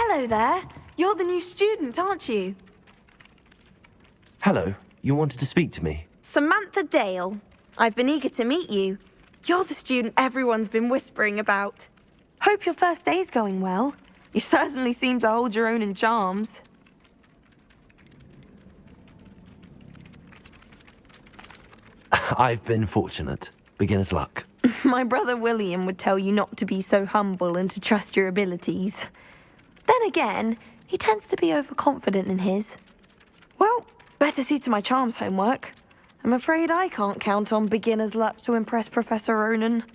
Hello there. You're the new student, aren't you? Hello. You wanted to speak to me? Samantha Dale. I've been eager to meet you. You're the student everyone's been whispering about. Hope your first day's going well. You certainly seem to hold your own in charms. I've been fortunate. Beginner's luck. My brother William would tell you not to be so humble and to trust your abilities. Then again, he tends to be overconfident in his. Well, better see to my charms homework. I'm afraid I can't count on beginner's luck to impress Professor Ronan.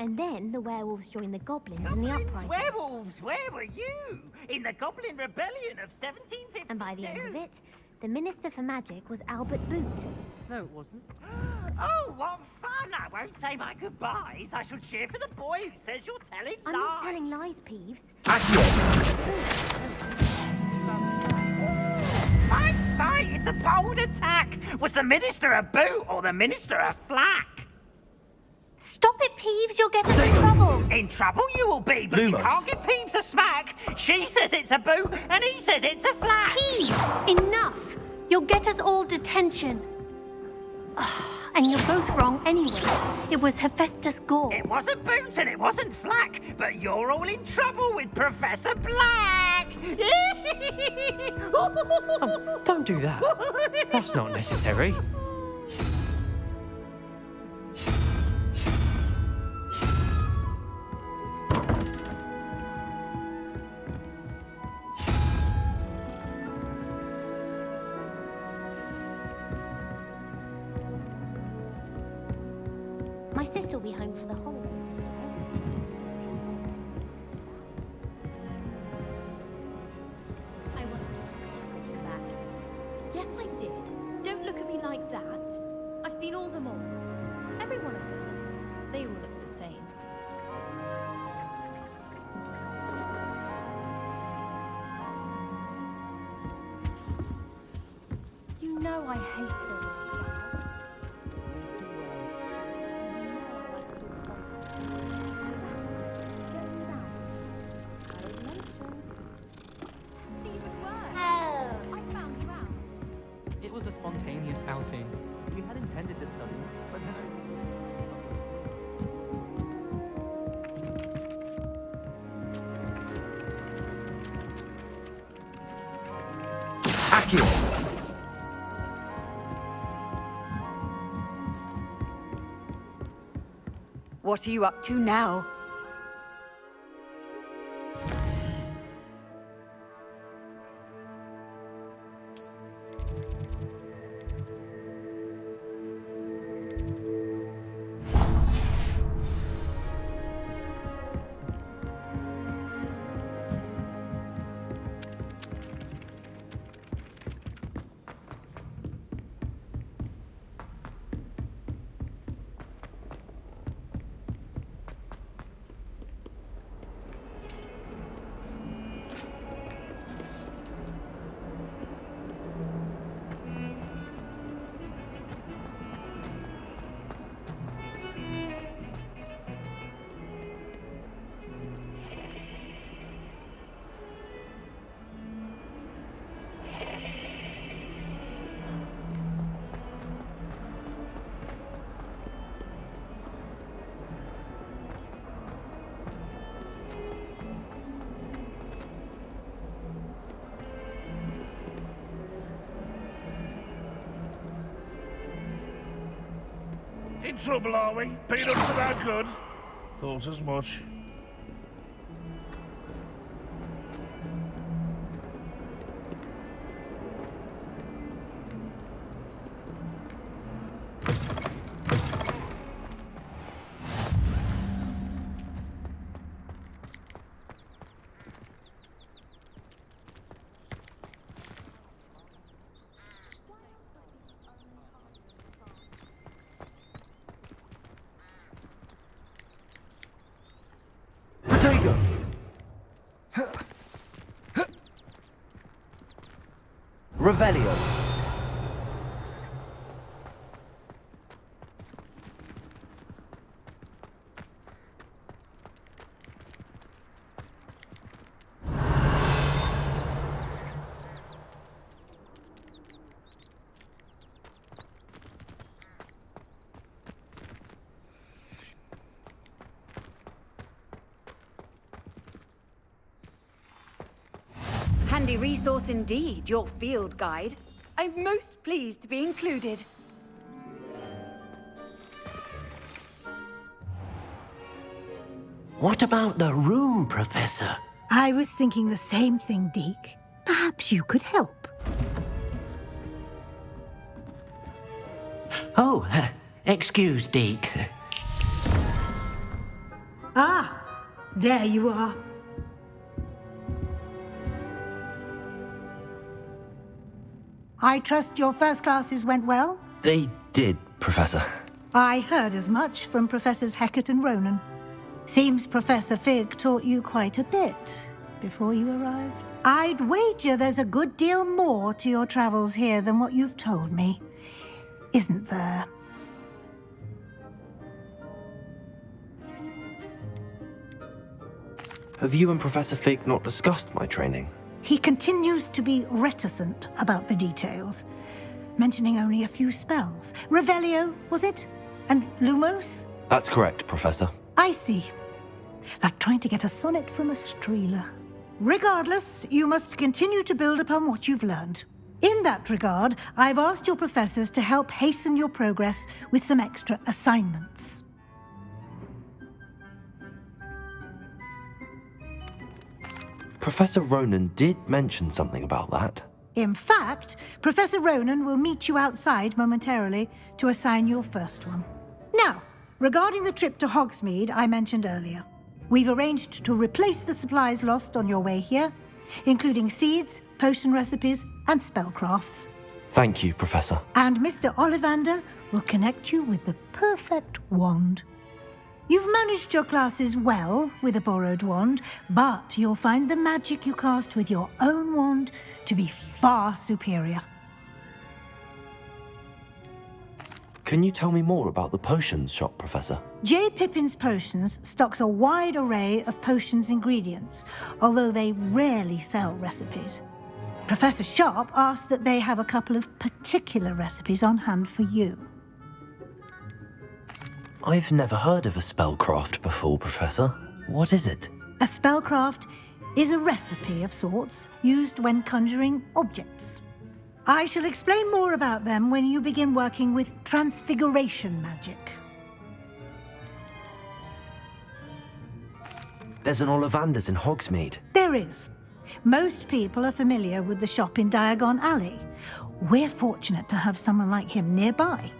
And then the werewolves joined the goblins in the uprising. Werewolves, where were you? In the Goblin Rebellion of 1752. And by the end of it, the Minister for Magic was Albert Boot. No, it wasn't. Oh, what fun! I won't say my goodbyes. I shall cheer for the boy who says you're telling I'm lies. not telling lies, Peeves. Fight! It's a bold attack! Was the Minister a boot or the Minister a flack? Stop it, Peeves! You'll get us in trouble! In trouble you will be, but you Lumos. can't give Peeves a smack. She says it's a boot, and he says it's a flack. Peeves! Enough! You'll get us all detention. And you're both wrong anyway. It was Hephaestus Gore. It wasn't boot and it wasn't flack, but you're all in trouble with Professor Black. Oh, don't do that. That's not necessary. My sister will be home for the holidays. I want to back. Yes, I did. Don't look at me like that. I've seen all the moles. Every one of them. They all look the same. You know I hate them. It was a spontaneous outing. We had intended to study, but then Akio! What are you up to now? In trouble, are we? Peanuts are no good. Thought as much. Protego! Revelio. handy resource indeed, your field guide. I'm most pleased to be included. What about the room, Professor? I was thinking the same thing, Deke. Perhaps you could help. Oh, excuse, Deke. Ah, there you are. I trust your first classes went well? They did, Professor. I heard as much from Professors Hecat and Ronan. Seems Professor Fig taught you quite a bit before you arrived. I'd wager there's a good deal more to your travels here than what you've told me, isn't there? Have you and Professor Fig not discussed my training? He continues to be reticent about the details, mentioning only a few spells. Revelio, was it? And Lumos? That's correct, Professor. I see. Like trying to get a sonnet from a streeler. Regardless, you must continue to build upon what you've learned. In that regard, I've asked your professors to help hasten your progress with some extra assignments. Professor Ronan did mention something about that. In fact, Professor Ronan will meet you outside momentarily to assign your first one. Now, regarding the trip to Hogsmeade I mentioned earlier, we've arranged to replace the supplies lost on your way here, including seeds, potion recipes, and spellcrafts. Thank you, Professor. And Mr. Ollivander will connect you with the perfect wand. You've managed your classes well with a borrowed wand, but you'll find the magic you cast with your own wand to be far superior. Can you tell me more about the potions shop, Professor? J. Pippin's Potions stocks a wide array of potions ingredients, although they rarely sell recipes. Professor Sharp asked that they have a couple of particular recipes on hand for you. I've never heard of a spellcraft before, Professor. What is it? A spellcraft is a recipe of sorts used when conjuring objects. I shall explain more about them when you begin working with transfiguration magic. There's an Ollivander's in Hogsmeade. There is. Most people are familiar with the shop in Diagon Alley. We're fortunate to have someone like him nearby.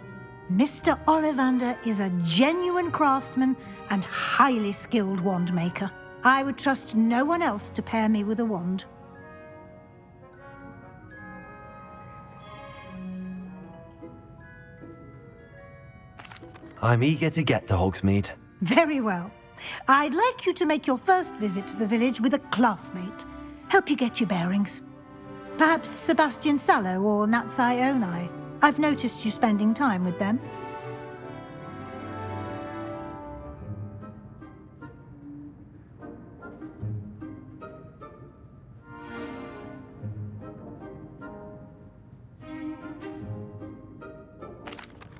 Mr. Ollivander is a genuine craftsman and highly skilled wand maker. I would trust no one else to pair me with a wand. I'm eager to get to Hogsmeade. Very well. I'd like you to make your first visit to the village with a classmate. Help you get your bearings. Perhaps Sebastian Sallow or Natsai Onai. I've noticed you spending time with them.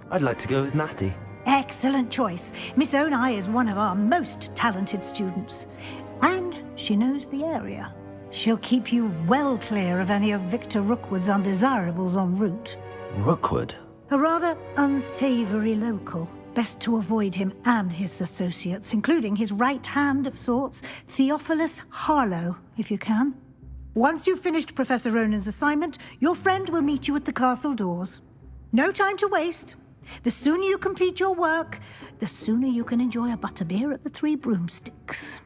I'd like to go with Natty. Excellent choice. Miss Onai is one of our most talented students. And she knows the area. She'll keep you well clear of any of Victor Rookwood's undesirables en route. Rookwood? A rather unsavory local. Best to avoid him and his associates, including his right hand of sorts, Theophilus Harlow, if you can. Once you've finished Professor Ronan's assignment, your friend will meet you at the castle doors. No time to waste. The sooner you complete your work, the sooner you can enjoy a butterbeer at the Three Broomsticks.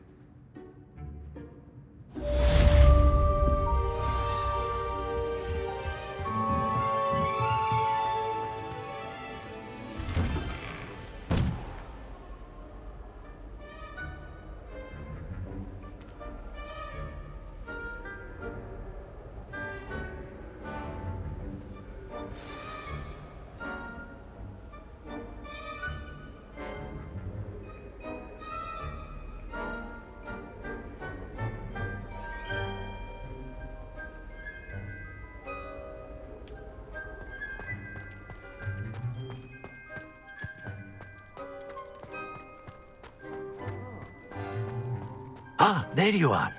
Ah, there you are.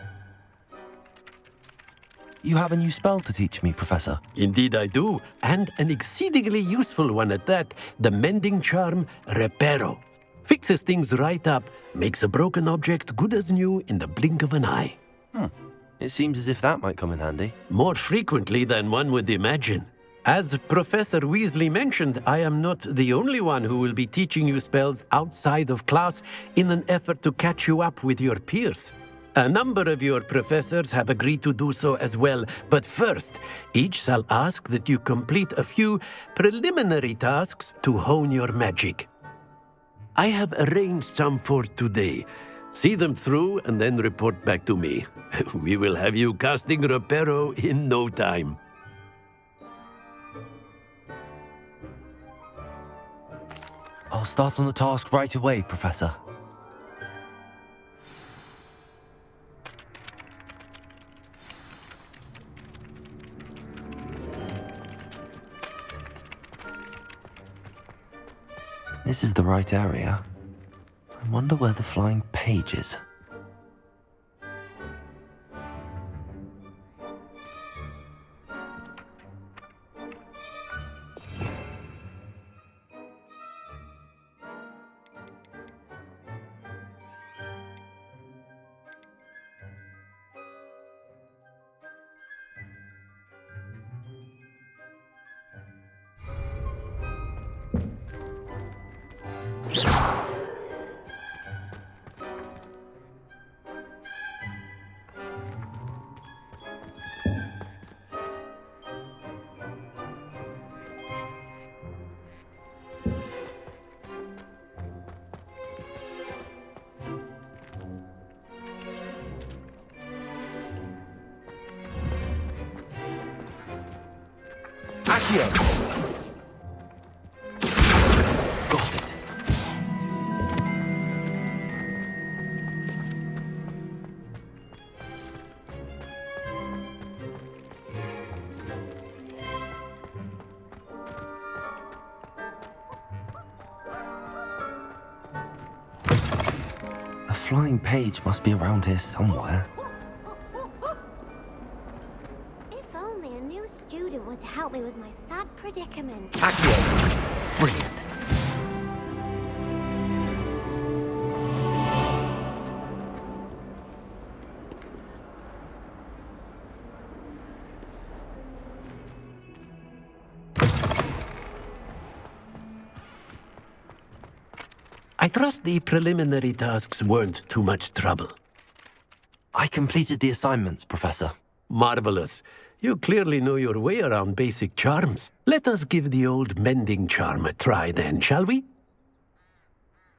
you have a new spell to teach me, Professor. Indeed I do, and an exceedingly useful one at that. The mending charm, Reparo. Fixes things right up, makes a broken object good as new in the blink of an eye. It seems as if that might come in handy. More frequently than one would imagine. As Professor Weasley mentioned, I am not the only one who will be teaching you spells outside of class in an effort to catch you up with your peers. A number of your professors have agreed to do so as well, but first, each shall ask that you complete a few preliminary tasks to hone your magic. I have arranged some for today. See them through and then report back to me. We will have you casting Reparo in no time. I'll start on the task right away, Professor. This is the right area. I wonder where the flying page is. Got it. A flying page must be around here somewhere. If only a new student were to help me with my sad predicament. Accio. Brilliant. I trust the preliminary tasks weren't too much trouble. I completed the assignments, Professor. Marvelous. You clearly know your way around basic charms. Let us give the old mending charm a try then, shall we?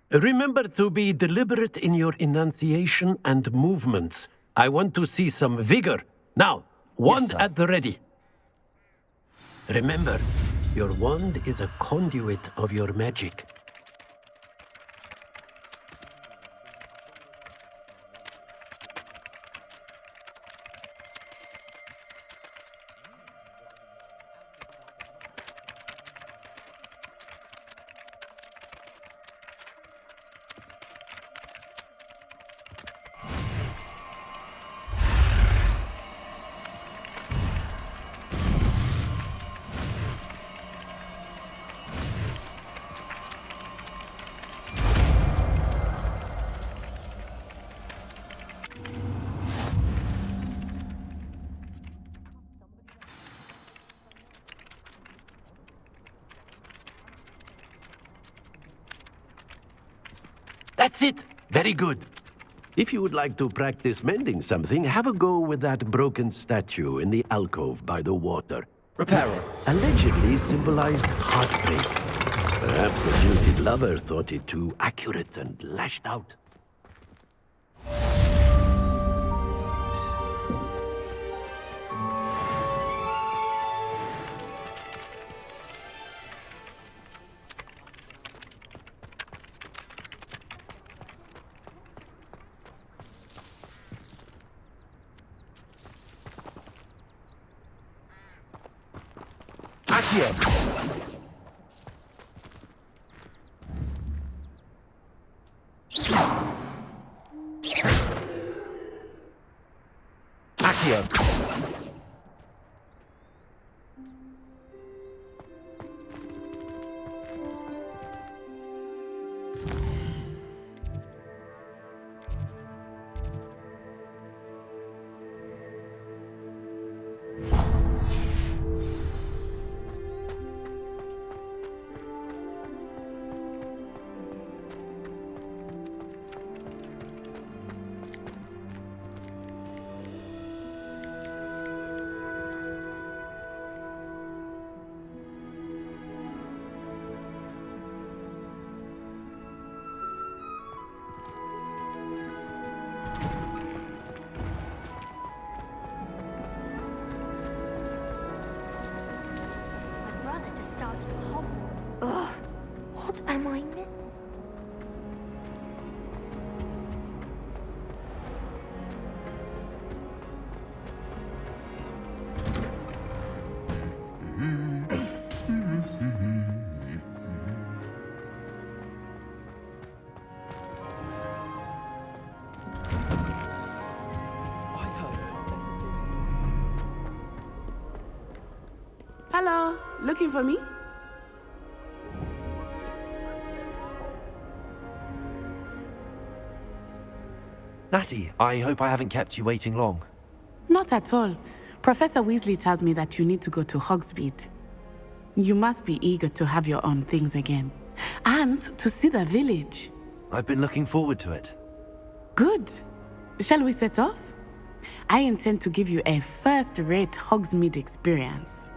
Remember to be deliberate in your enunciation and movements. I want to see some vigor. Now, wand sir. at the ready. Remember, your wand is a conduit of your magic. That's it! Very good. If you would like to practice mending something, have a go with that broken statue in the alcove by the water. Reparo. Allegedly symbolized heartbreak. Perhaps a jilted lover thought it too accurate and lashed out. Hello, looking for me? Natty, I hope I haven't kept you waiting long. Not at all. Professor Weasley tells me that you need to go to Hogsmeade. You must be eager to have your own things again. And to see the village. I've been looking forward to it. Good. Shall we set off? I intend to give you a first-rate Hogsmeade experience.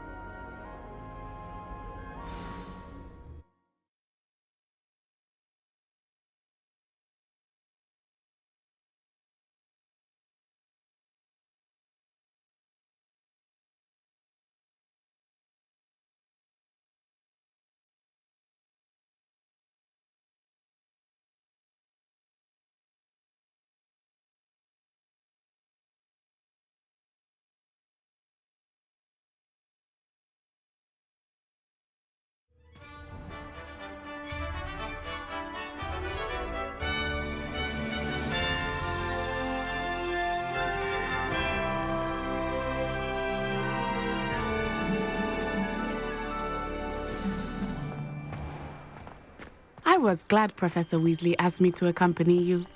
I was glad Professor Weasley asked me to accompany you.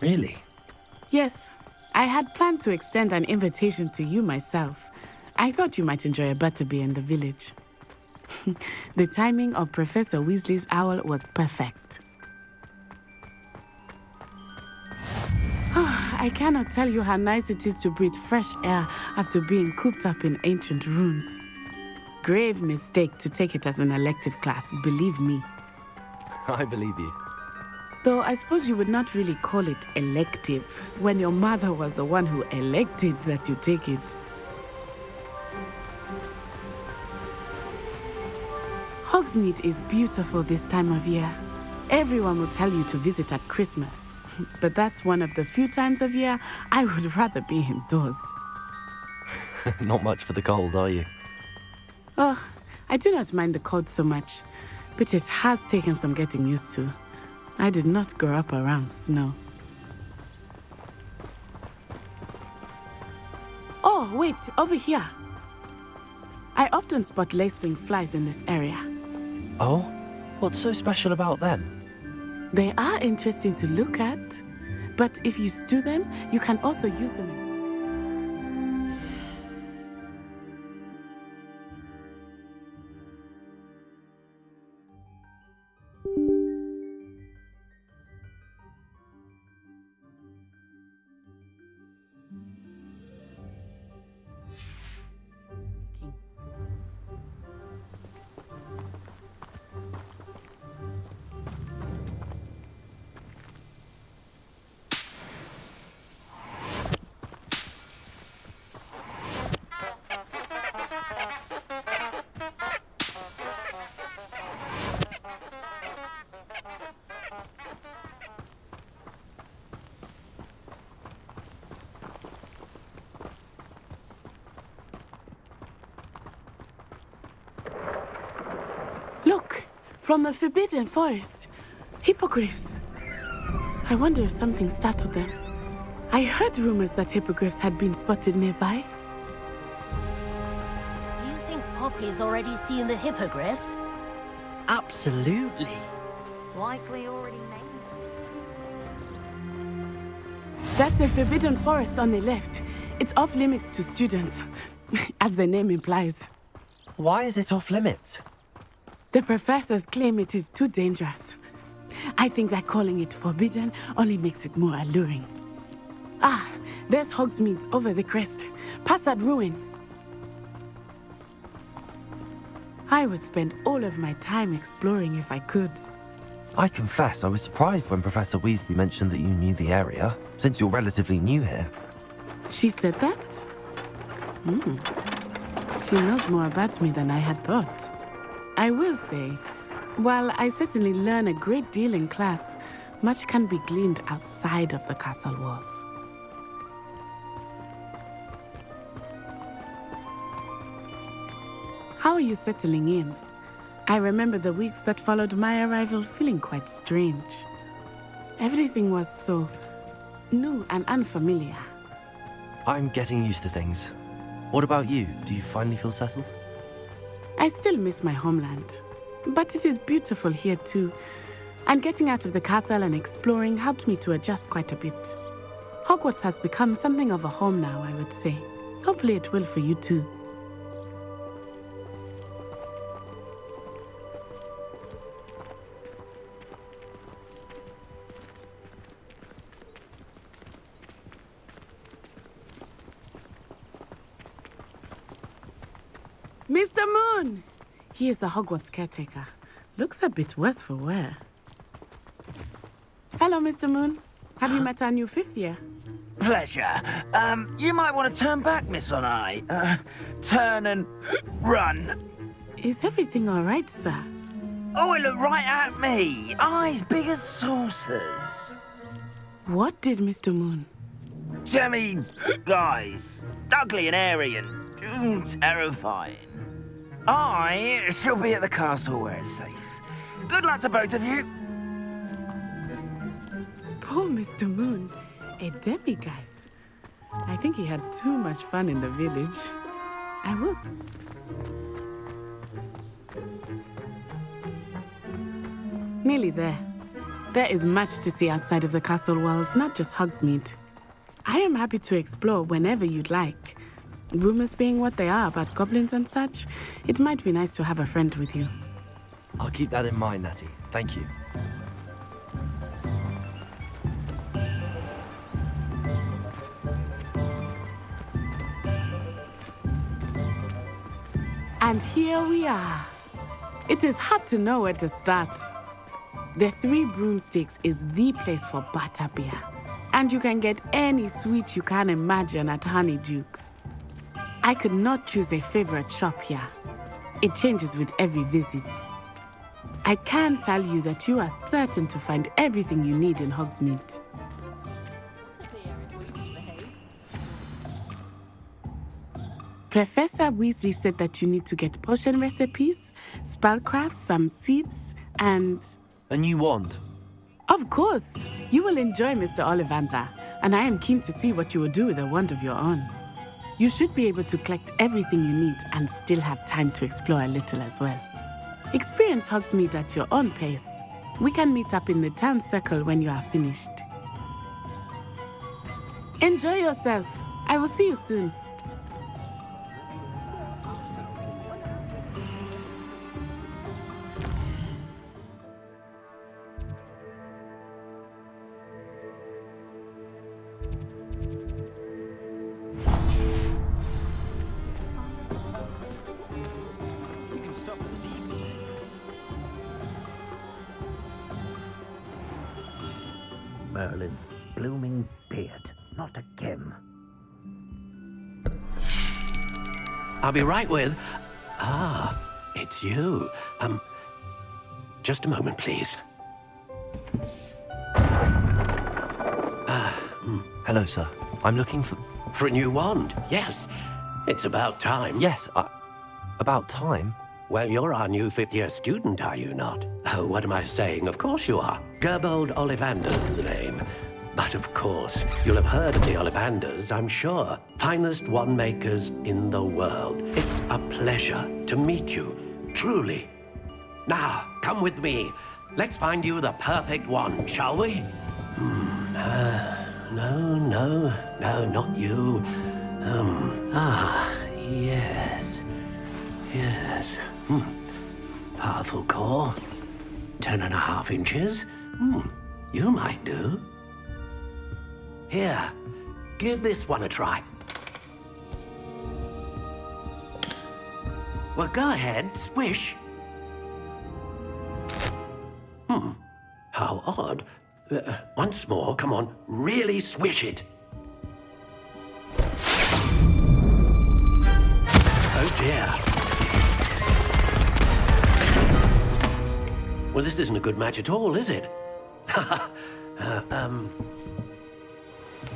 Really? Yes, I had planned to extend an invitation to you myself. I thought you might enjoy a butterbeer in the village. The timing of Professor Weasley's owl was perfect. I cannot tell you how nice it is to breathe fresh air after being cooped up in ancient rooms. Grave mistake to take it as an elective class, believe me. I believe you. Though I suppose you would not really call it elective when your mother was the one who elected that you take it. Hogsmeade is beautiful this time of year. Everyone will tell you to visit at Christmas. But that's one of the few times of year I would rather be indoors. Not much for the cold, are you? Oh, I do not mind the cold so much, but it has taken some getting used to. I did not grow up around snow. Oh, wait, over here. I often spot lacewing flies in this area. Oh? What's so special about them? They are interesting to look at, but if you stew them, you can also use them in Look! From the Forbidden Forest. Hippogriffs. I wonder if something startled them. I heard rumors that hippogriffs had been spotted nearby. You think Poppy's already seen the hippogriffs? Absolutely. Likely already named. That's the Forbidden Forest on the left. It's off limits to students, as the name implies. Why is it off limits? The professors claim it is too dangerous. I think that calling it forbidden only makes it more alluring. Ah, there's Hogsmeade over the crest, past that ruin. I would spend all of my time exploring if I could. I confess I was surprised when Professor Weasley mentioned that you knew the area, since you're relatively new here. She said that? She knows more about me than I had thought. I will say, while I certainly learn a great deal in class, much can be gleaned outside of the castle walls. How are you settling in? I remember the weeks that followed my arrival feeling quite strange. Everything was so new and unfamiliar. I'm getting used to things. What about you? Do you finally feel settled? I still miss my homeland. But it is beautiful here too. And getting out of the castle and exploring helped me to adjust quite a bit. Hogwarts has become something of a home now, I would say. Hopefully it will for you too. Mr. Moon! He is the Hogwarts caretaker. Looks a bit worse for wear. Hello, Mr. Moon. Have you met our new 5th year? Pleasure. You might want to turn back, Miss On Eye. Turn and run. Is everything all right, sir? Oh, it looked right at me. Eyes big as saucers. What did Mr. Moon? Jemmy guys. Ugly and airy and terrifying. I shall be at the castle where it's safe. Good luck to both of you. Poor Mr. Moon. A demiguise. I think he had too much fun in the village. I was... Nearly there. There is much to see outside of the castle walls, not just Hogsmeade. I am happy to explore whenever you'd like. Rumors being what they are about goblins and such, it might be nice to have a friend with you. I'll keep that in mind, Natty. Thank you. And here we are. It is hard to know where to start. The Three Broomsticks is the place for butterbeer. And you can get any sweet you can imagine at Honeydukes. I could not choose a favorite shop here. It changes with every visit. I can tell you that you are certain to find everything you need in Hogsmeade. Professor Weasley said that you need to get potion recipes, spellcrafts, some seeds, and... A new wand. Of course! You will enjoy Mr. Ollivander, and I am keen to see what you will do with a wand of your own. You should be able to collect everything you need and still have time to explore a little as well. Experience Hogsmeade at your own pace. We can meet up in the town circle when you are finished. Enjoy yourself. I will see you soon. Merlin's blooming beard. Not again. I'll be right with... Ah, it's you. Just a moment, please. Hello, sir. I'm looking for... For a new wand, yes. It's about time. Yes, about time? Well, you're our new 5th year student, are you not? Oh, what am I saying? Of course you are. Gerbold Ollivander's the name. But of course, you'll have heard of the Ollivanders, I'm sure. Finest wand makers in the world. It's a pleasure to meet you, truly. Now, come with me. Let's find you the perfect wand, shall we? No, not you. Yes. Powerful core. 10.5 inches. You might do. Here, give this one a try. Well, go ahead, swish. How odd. Once more, come on, really swish it. Oh dear. Well, this isn't a good match at all, is it?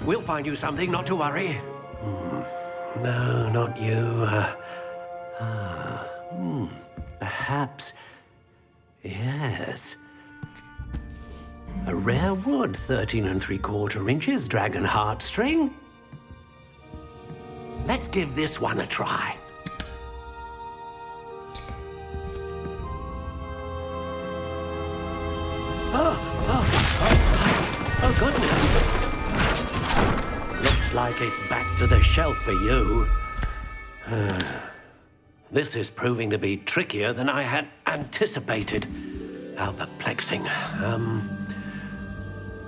We'll find you something, not to worry. No, not you. Perhaps... Yes. A rare wood, 13 3/4 inches, dragon heartstring. Let's give this one a try. Looks like it's back to the shelf for you. This is proving to be trickier than I had anticipated. How perplexing.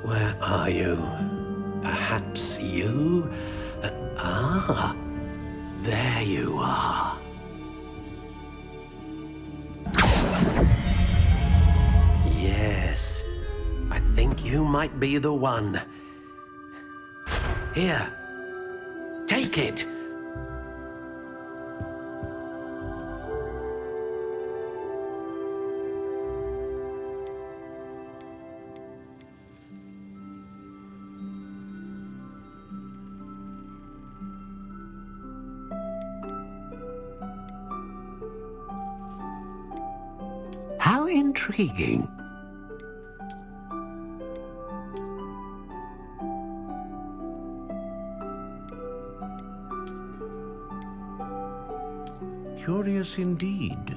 Where are you? Perhaps you? There you are. Yes, I think you might be the one. Here, take it. How intriguing. Curious indeed.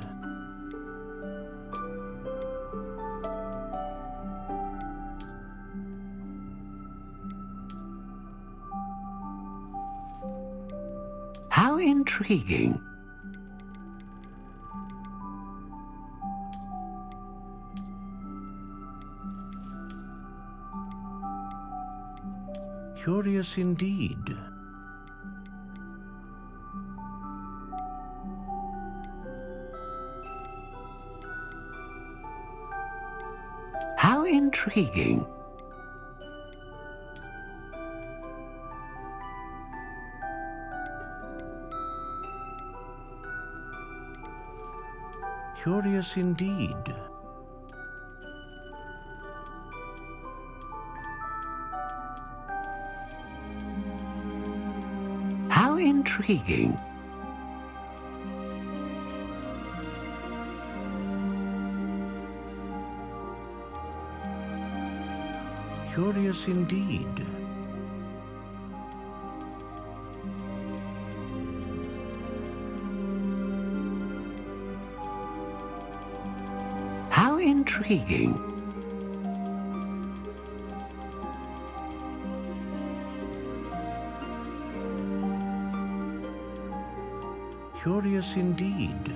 How intriguing. Curious indeed. How intriguing. Curious indeed. How intriguing. Curious indeed. How intriguing. Curious indeed.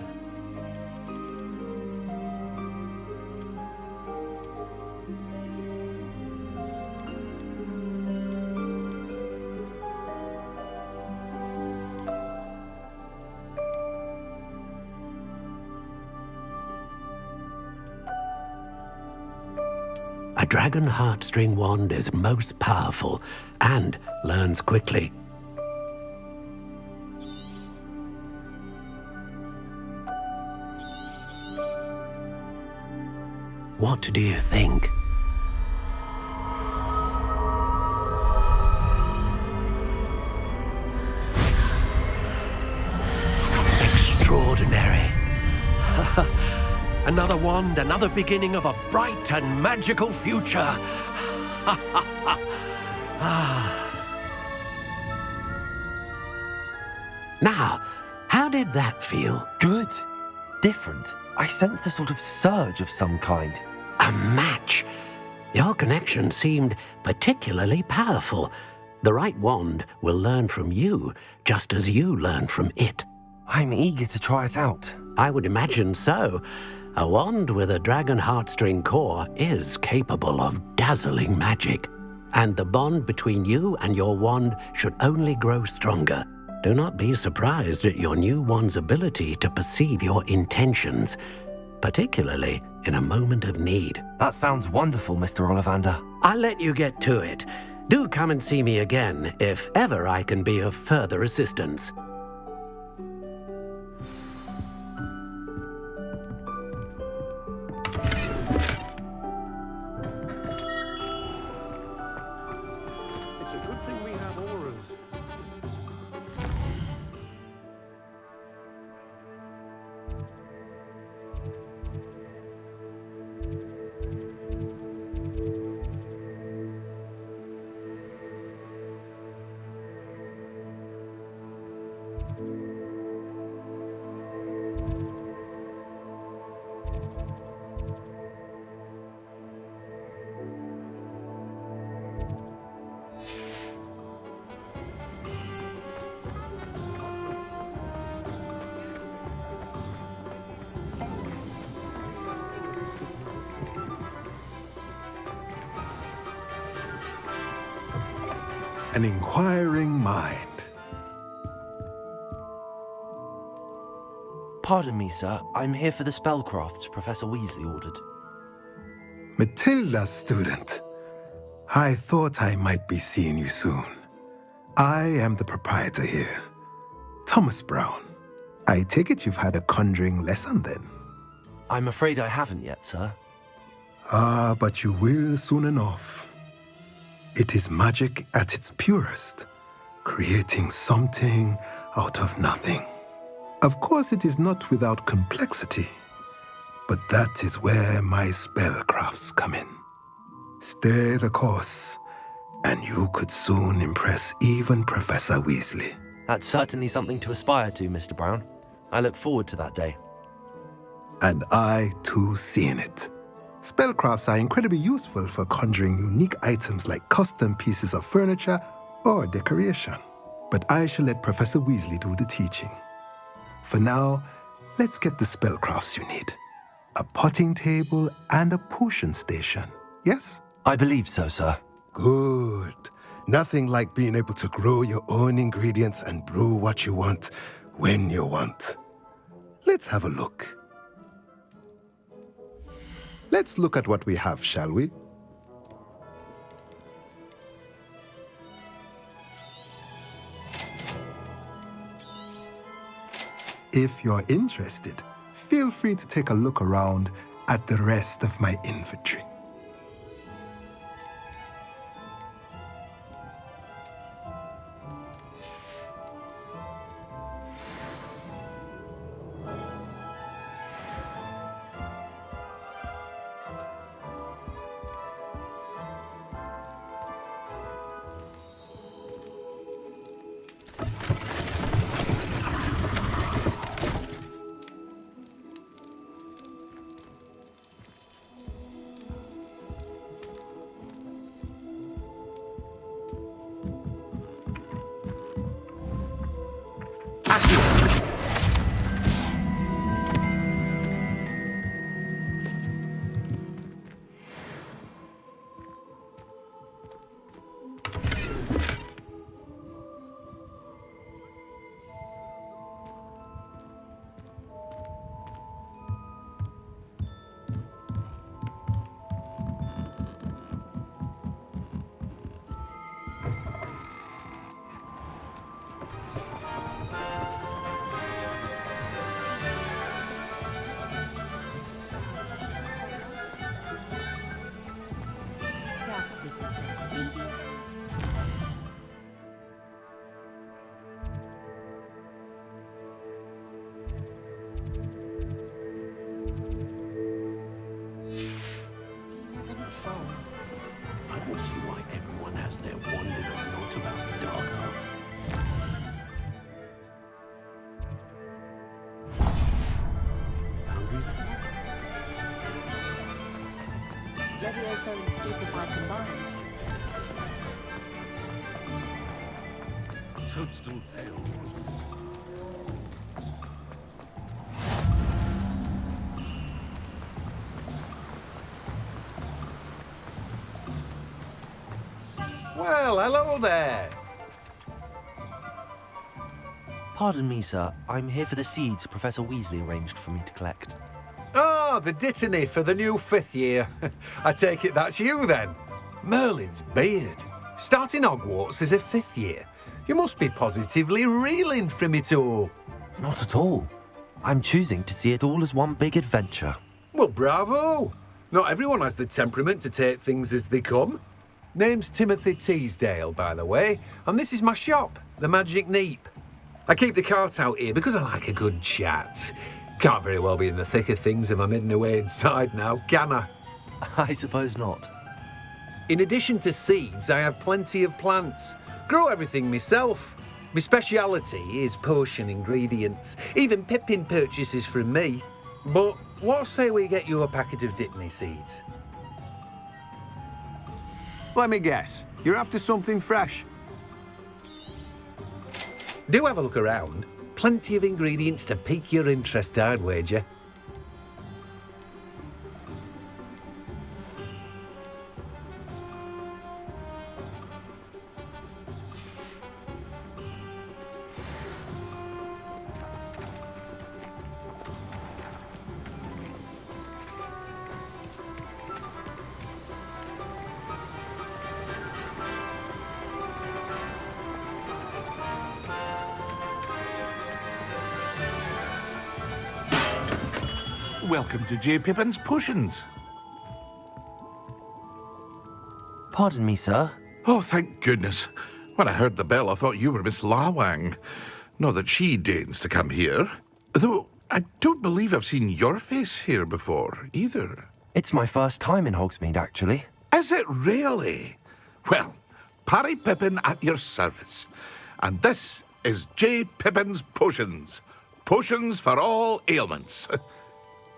A dragon heartstring wand is most powerful and learns quickly. What do you think? Extraordinary. Another wand, another beginning of a bright and magical future. Now, how did that feel? Good. Different. I sensed a sort of surge of some kind. A match. Your connection seemed particularly powerful. The right wand will learn from you, just as you learn from it. I'm eager to try it out. I would imagine so. A wand with a dragon heartstring core is capable of dazzling magic. And the bond between you and your wand should only grow stronger. Do not be surprised at your new wand's ability to perceive your intentions, particularly in a moment of need. That sounds wonderful, Mr. Ollivander. I'll let you get to it. Do come and see me again if ever I can be of further assistance. an inquiring mind. Pardon me, sir. I'm here for the spellcrafts Professor Weasley ordered. Matilda's student. I thought I might be seeing you soon. I am the proprietor here, Thomas Brown. I take it you've had a conjuring lesson then? I'm afraid I haven't yet, sir. Ah, but you will soon enough. It is magic at its purest, creating something out of nothing. Of course, it is not without complexity, but that is where my spellcrafts come in. Stay the course, and you could soon impress even Professor Weasley. That's certainly something to aspire to, Mr. Brown. I look forward to that day. And I, too, seeing it. Spellcrafts are incredibly useful for conjuring unique items like custom pieces of furniture or decoration. But I shall let Professor Weasley do the teaching. For now, let's get the spellcrafts you need. A potting table and a potion station, yes? I believe so, sir. Good. Nothing like being able to grow your own ingredients and brew what you want when you want. Let's have a look. Let's look at what we have, shall we? If you're interested, feel free to take a look around at the rest of my inventory. Levioso and Stupefy combined. Toadstool ale. Well, hello there. Pardon me, sir. I'm here for the seeds Professor Weasley arranged for me to collect. Oh, the dittany for the new 5th year. I take it that's you then. Merlin's beard. Starting Hogwarts as a 5th year. You must be positively reeling from it all. Not at all. I'm choosing to see it all as one big adventure. Well, bravo. Not everyone has the temperament to take things as they come. Name's Timothy Teasdale, by the way, and this is my shop, the Magic Neep. I keep the cart out here because I like a good chat. Can't very well be in the thick of things if I'm hidden away inside now, can I? I suppose not. In addition to seeds, I have plenty of plants. Grow everything myself. My speciality is potion ingredients. Even Pippin purchases from me. But what say we get you a packet of Dittany seeds? Let me guess. You're after something fresh. Do have a look around. Plenty of ingredients to pique your interest, I'd wager. welcome to J. Pippin's Potions. Pardon me, sir. Oh, thank goodness. When I heard the bell, I thought you were Miss Lawang. Not that she deigns to come here. Though I don't believe I've seen your face here before, either. It's my first time in Hogsmeade, actually. Is it really? Well, Parry Pippin at your service. And this is J. Pippin's Potions. Potions for all ailments.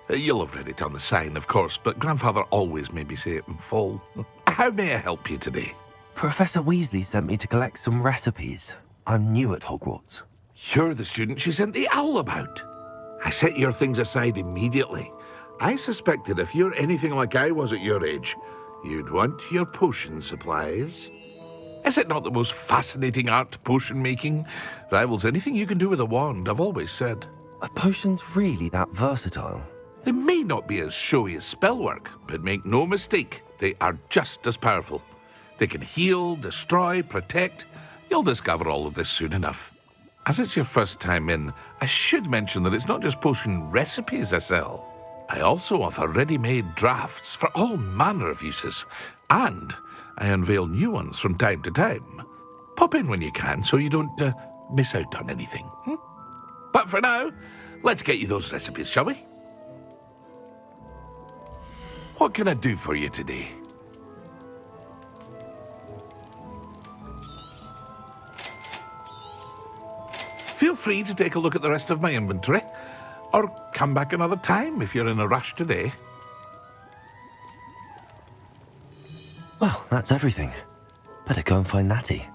You'll have read it on the sign, of course, but Grandfather always made me say it in full. How may I help you today? Professor Weasley sent me to collect some recipes. I'm new at Hogwarts. You're the student she sent the owl about. I set your things aside immediately. I suspected if you're anything like I was at your age, you'd want your potion supplies. Is it not the most fascinating art, potion making? Rivals anything you can do with a wand, I've always said. Are potions really that versatile? They may not be as showy as spellwork, but make no mistake, they are just as powerful. They can heal, destroy, protect. You'll discover all of this soon enough. As it's your first time in, I should mention that it's not just potion recipes I sell. I also offer ready-made drafts for all manner of uses, and I unveil new ones from time to time. Pop in when you can so you don't miss out on anything. But for now, let's get you those recipes, shall we? What can I do for you today? Feel free to take a look at the rest of my inventory, or come back another time if you're in a rush today. Well, that's everything. Better go and find Natty.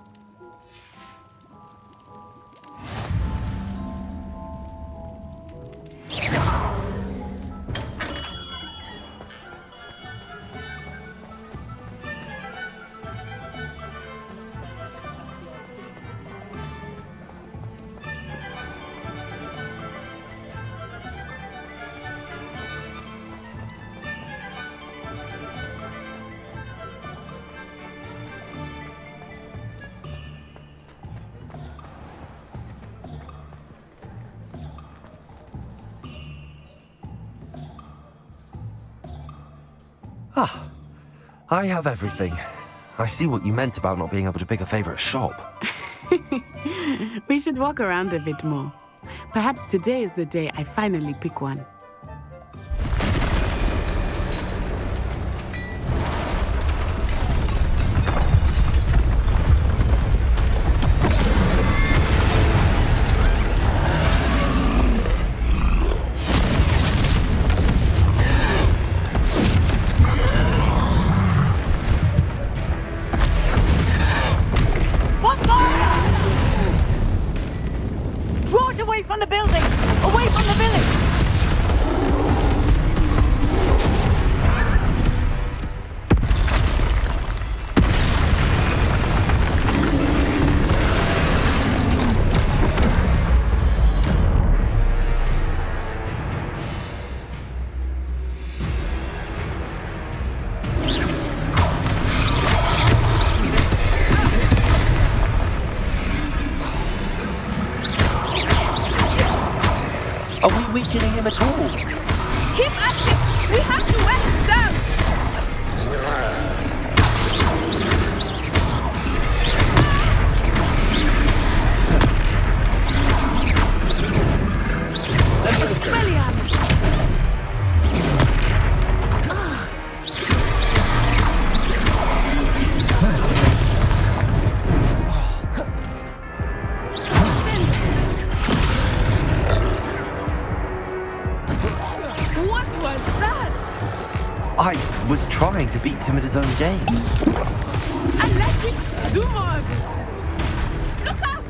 Ah, I have everything. I see what you meant about not being able to pick a favorite shop. We should walk around a bit more. Perhaps today is the day I finally pick one. From the building! Away from the village! Are we weakening him at all? Keep at it! We have to wear him down! Expelliarmus! I was trying to beat him at his own game. I like it! Do more of it! Look out!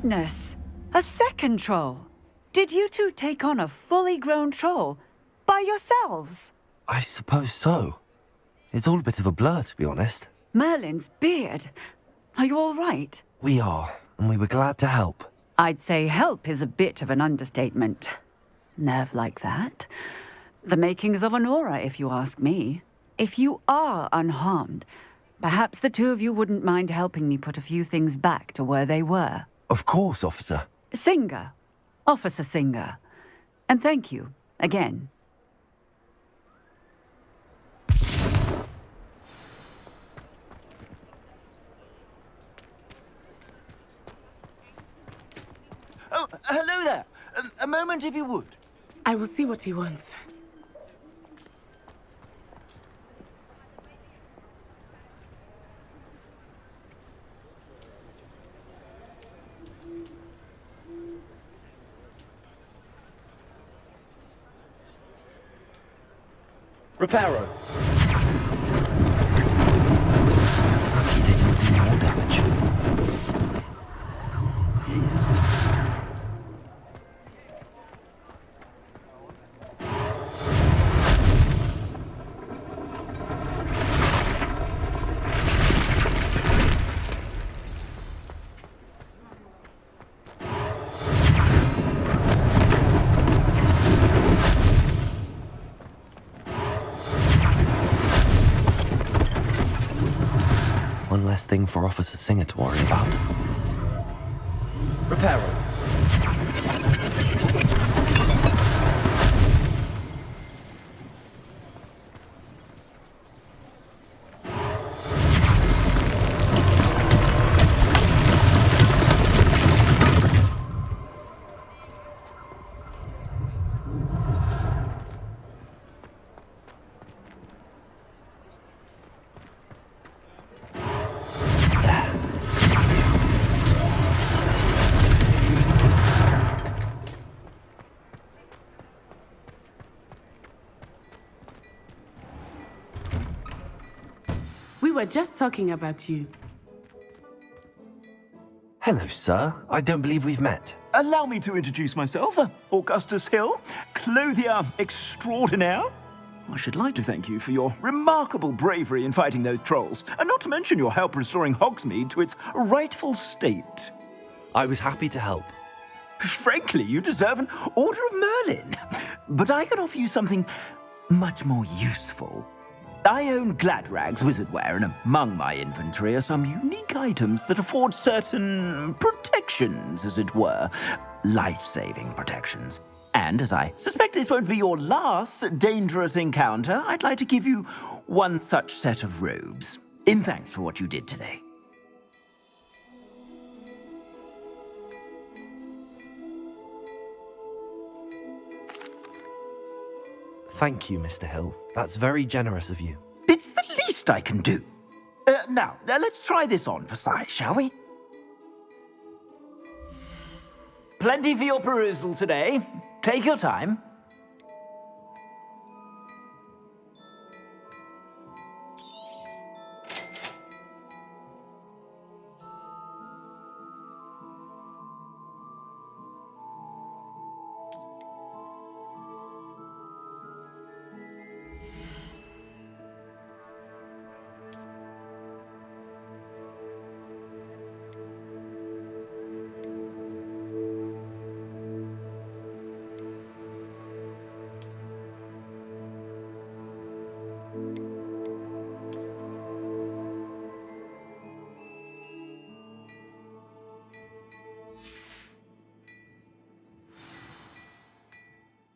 goodness! A second troll! Did you two take on a fully grown troll? By yourselves? I suppose so. It's all a bit of a blur, to be honest. Merlin's beard. Are you all right? We are, and we were glad to help. I'd say help is a bit of an understatement. Nerve like that. The makings of an aura, if you ask me. If you are unharmed, perhaps the two of you wouldn't mind helping me put a few things back to where they were. Of course, officer. Singer. Officer Singer. And thank you, again. Oh, hello there. A moment, if you would. I will see what he wants. Reparo. Lucky they didn't do more damage. One less thing for Officer Singer to worry about. Reparo. We were just talking about you. Hello, sir. I don't believe we've met. Allow me to introduce myself, Augustus Hill, clothier extraordinaire. I should like to thank you for your remarkable bravery in fighting those trolls, and not to mention your help restoring Hogsmeade to its rightful state. I was happy to help. Frankly, you deserve an Order of Merlin. But I can offer you something much more useful. I own Gladrag's wizardware, and among my inventory are some unique items that afford certain protections, as it were. Life-saving protections. And as I suspect this won't be your last dangerous encounter, I'd like to give you one such set of robes, in thanks for what you did today. Thank you, Mr. Hill. That's very generous of you. It's the least I can do. Now, let's try this on for size, shall we? Plenty for your perusal today. Take your time.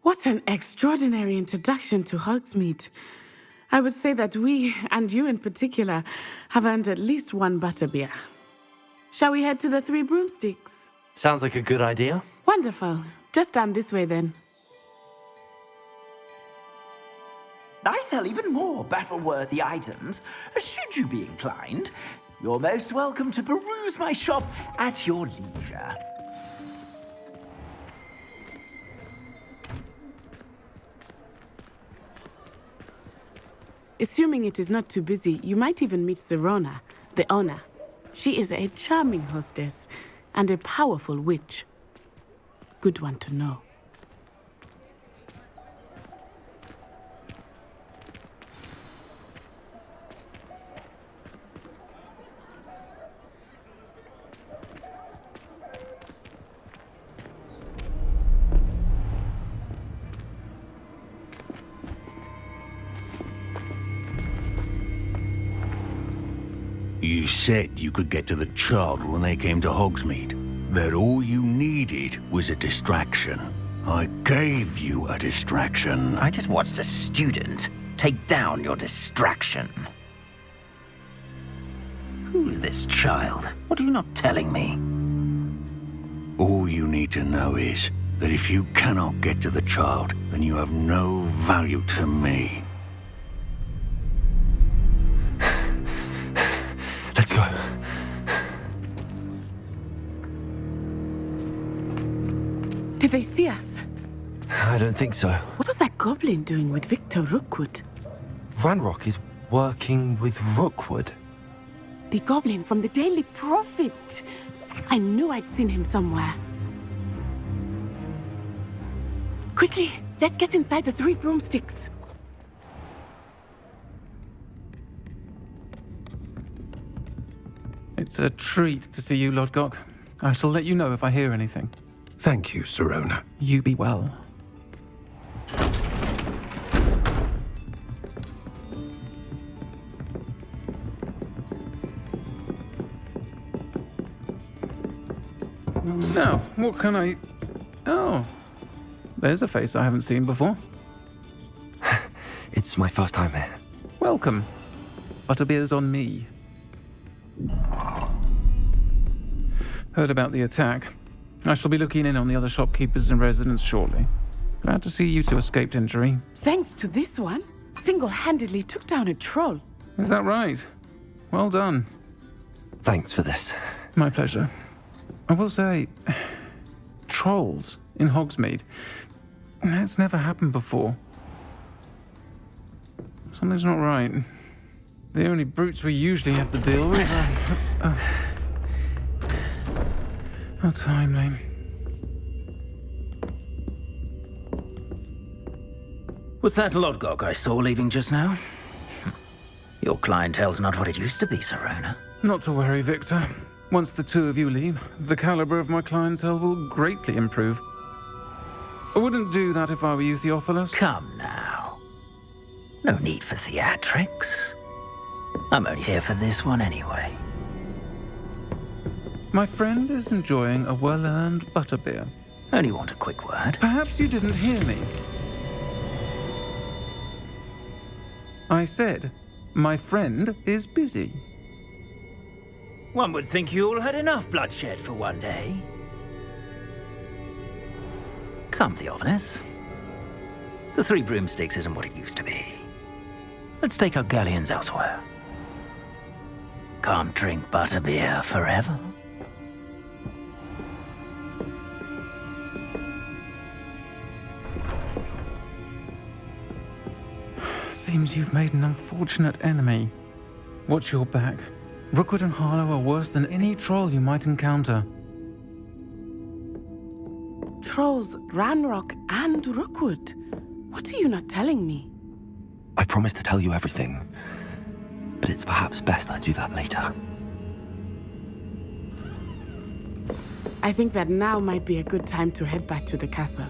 What an extraordinary introduction to Hogsmeade. I would say that we, and you in particular, have earned at least one butterbeer. Shall we head to the Three Broomsticks? Sounds like a good idea. Wonderful. Just down this way then. I sell even more battle-worthy items. Should you be inclined, you're most welcome to peruse my shop at your leisure. Assuming it is not too busy, you might even meet Serona, the owner. She is a charming hostess. and a powerful witch. Good one to know. You said you could get to the child when they came to Hogsmeade. That all you needed was a distraction. I gave you a distraction. I just watched a student take down your distraction. Who's this child? What are you not telling me? All you need to know is that if you cannot get to the child, then you have no value to me. Let's go. Did they see us? I don't think so. What was that goblin doing with Victor Rookwood? Ranrock is working with Rookwood. The goblin from the Daily Prophet. I knew I'd seen him somewhere. Quickly, let's get inside the 3 broomsticks. It's a treat to see you, Lodgok. I shall let you know if I hear anything. Thank you, Sirona. You be well. Now, what can I... Oh, there's a face I haven't seen before. It's my first time here. Welcome. Butterbeer's on me. Heard about the attack. I shall be looking in on the other shopkeepers and residents shortly. Glad to see you two escaped injury. Thanks to this one, single-handedly took down a troll. Is that right? Well done. Thanks for this. My pleasure. I will say, trolls in Hogsmeade. That's never happened before. Something's not right. The only brutes we usually have to deal with are... How timely. Was that Lodgok I saw leaving just now? Your clientele's not what it used to be, Sirona. Not to worry, Victor. Once the 2 of you leave, the caliber of my clientele will greatly improve. I wouldn't do that if I were you, Theophilus. Come now. No need for theatrics. I'm only here for this one anyway. My friend is enjoying a well-earned butterbeer. Only want a quick word. Perhaps you didn't hear me. I said, my friend is busy. One would think you all had enough bloodshed for one day. Come, Theophilus. The 3 broomsticks isn't what it used to be. Let's take our galleons elsewhere. Can't drink butterbeer forever. Seems you've made an unfortunate enemy. Watch your back. Rookwood and Harlow are worse than any troll you might encounter. Trolls, Ranrock, and Rookwood. What are you not telling me? I promised to tell you everything, but it's perhaps best I do that later. I think that now might be a good time to head back to the castle.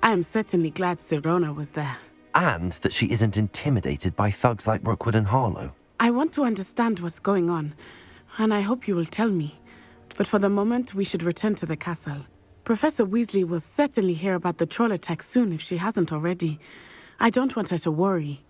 I am certainly glad Sirona was there. And that she isn't intimidated by thugs like Rookwood and Harlow. I want to understand what's going on, and I hope you will tell me. But for the moment, we should return to the castle. Professor Weasley will certainly hear about the troll attack soon if she hasn't already. I don't want her to worry.